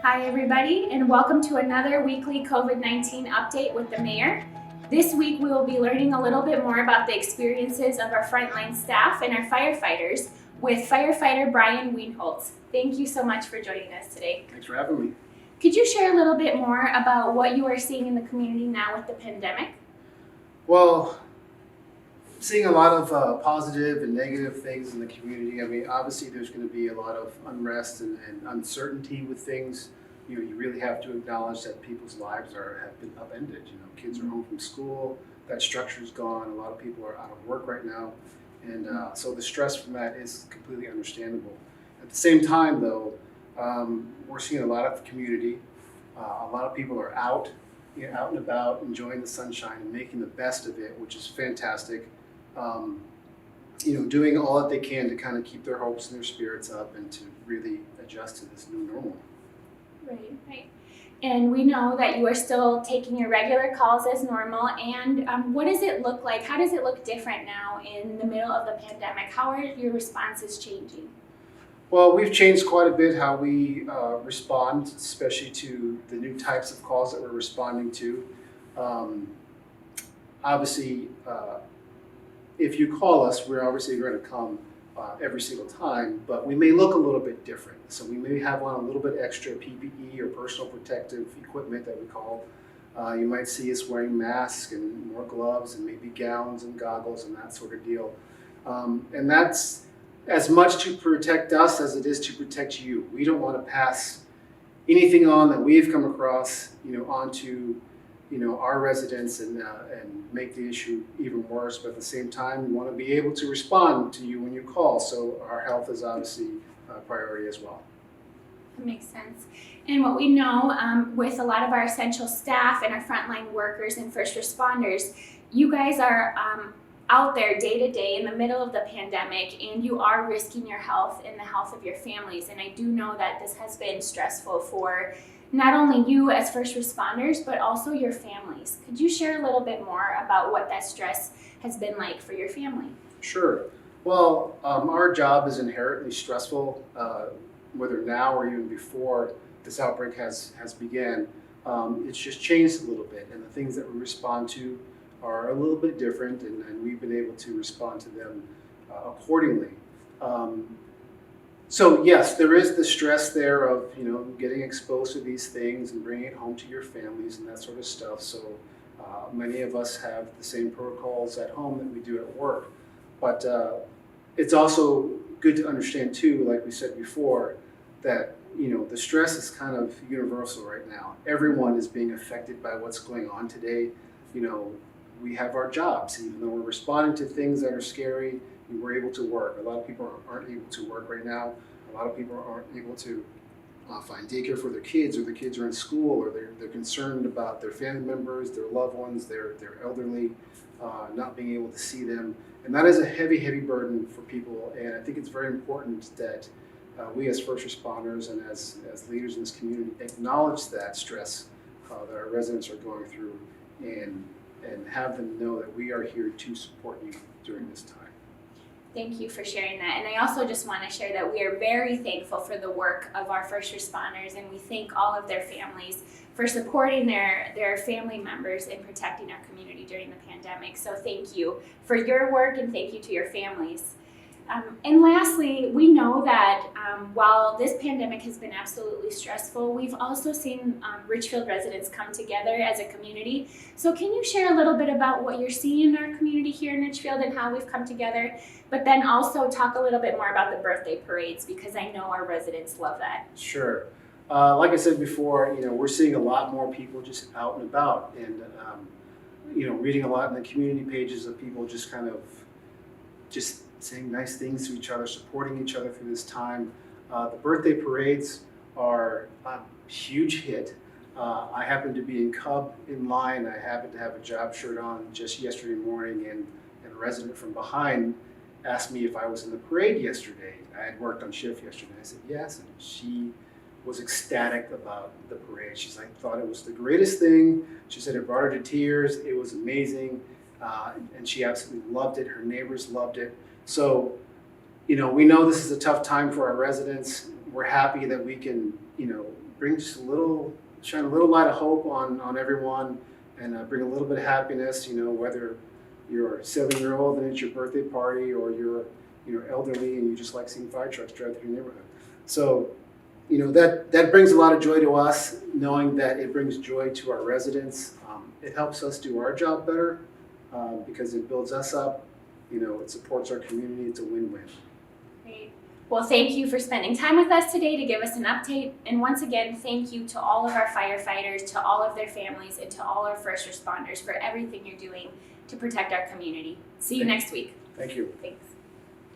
Hi, everybody, and welcome to another weekly COVID-19 update with the mayor. This week, we will be learning a little bit more about the experiences of our frontline staff and our firefighters with firefighter Brian Wienholtz. Thank you so much for joining us today. Thanks for having me. Could you share a little bit more about what you are seeing in the community now with the pandemic? Well, seeing a lot of positive and negative things in the community. I mean, obviously, there's going to be a lot of unrest and uncertainty with things. You really have to acknowledge that people's lives have been upended. Kids are home from school, that structure's gone. A lot of people are out of work right now, and so the stress from that is completely understandable. At the same time, though, we're seeing a lot of community. A lot of people are out and about, enjoying the sunshine and making the best of it, which is fantastic. Doing all that they can to kind of keep their hopes and their spirits up and to really adjust to this new normal. Right. And we know that you are still taking your regular calls as normal. And what does it look like? How does it look different now in the middle of the pandemic? How are your responses changing? Well, we've changed quite a bit how we respond, especially to the new types of calls that we're responding to. Obviously, if you call us, we're obviously going to come every single time, but we may look a little bit different. So we may have on a little bit extra PPE or personal protective equipment that we call. You might see us wearing masks and more gloves and maybe gowns and goggles and that sort of deal. And that's as much to protect us as it is to protect you. We don't want to pass anything on that we've come across, onto our residents and make the issue even worse. But at the same time, we want to be able to respond to you when you call. So our health is obviously a priority as well. That makes sense. And what we know with a lot of our essential staff and our frontline workers and first responders, you guys are out there day to day in the middle of the pandemic, and you are risking your health and the health of your families. And I do know that this has been stressful for not only you as first responders, but also your families. Could you share a little bit more about what that stress has been like for your family? Sure. Well, our job is inherently stressful, whether now or even before this outbreak has began. It's just changed a little bit, and the things that we respond to are a little bit different, and we've been able to respond to them accordingly. So yes, there is the stress there of getting exposed to these things and bringing it home to your families and that sort of stuff. So many of us have the same protocols at home that we do at work, but it's also good to understand too, like we said before, that the stress is kind of universal right now. Everyone is being affected by what's going on today. We have our jobs, even though we're responding to things that are scary. We're able to work. A lot of people aren't able to work right now. A lot of people aren't able to find daycare for their kids, or their kids are in school, or they're concerned about their family members, their loved ones, their elderly, not being able to see them. And that is a heavy, heavy burden for people. And I think it's very important that we as first responders and as leaders in this community acknowledge that stress that our residents are going through, and have them know that we are here to support you during this time. Thank you for sharing that. And I also just want to share that we are very thankful for the work of our first responders, and we thank all of their families for supporting their family members and protecting our community during the pandemic. So thank you for your work, and thank you to your families. And lastly, we know that while this pandemic has been absolutely stressful, we've also seen Richfield residents come together as a community. So can you share a little bit about what you're seeing in our community here in Richfield and how we've come together, but then also talk a little bit more about the birthday parades, because I know our residents love that. Sure. Like I said before, we're seeing a lot more people just out and about, and reading a lot in the community pages of people just kind of just saying nice things to each other, supporting each other through this time. The birthday parades are a huge hit. I happened to be in Cub in line. I happened to have a job shirt on just yesterday morning, and a resident from behind asked me if I was in the parade yesterday. I had worked on shift yesterday. I said yes, and she was ecstatic about the parade. She's like, thought it was the greatest thing. She said it brought her to tears. It was amazing, and she absolutely loved it. Her neighbors loved it. So, we know this is a tough time for our residents. We're happy that we can, bring just shine a little light of hope on everyone, and bring a little bit of happiness. Whether you're a 7-year-old and it's your birthday party, or you're elderly and you just like seeing fire trucks drive through your neighborhood. So that brings a lot of joy to us, knowing that it brings joy to our residents. It helps us do our job better because it builds us up. It supports our community. It's a win-win. Great. Well, thank you for spending time with us today to give us an update. And once again, thank you to all of our firefighters, to all of their families, and to all our first responders for everything you're doing to protect our community. See you next week. Thank you. Thanks.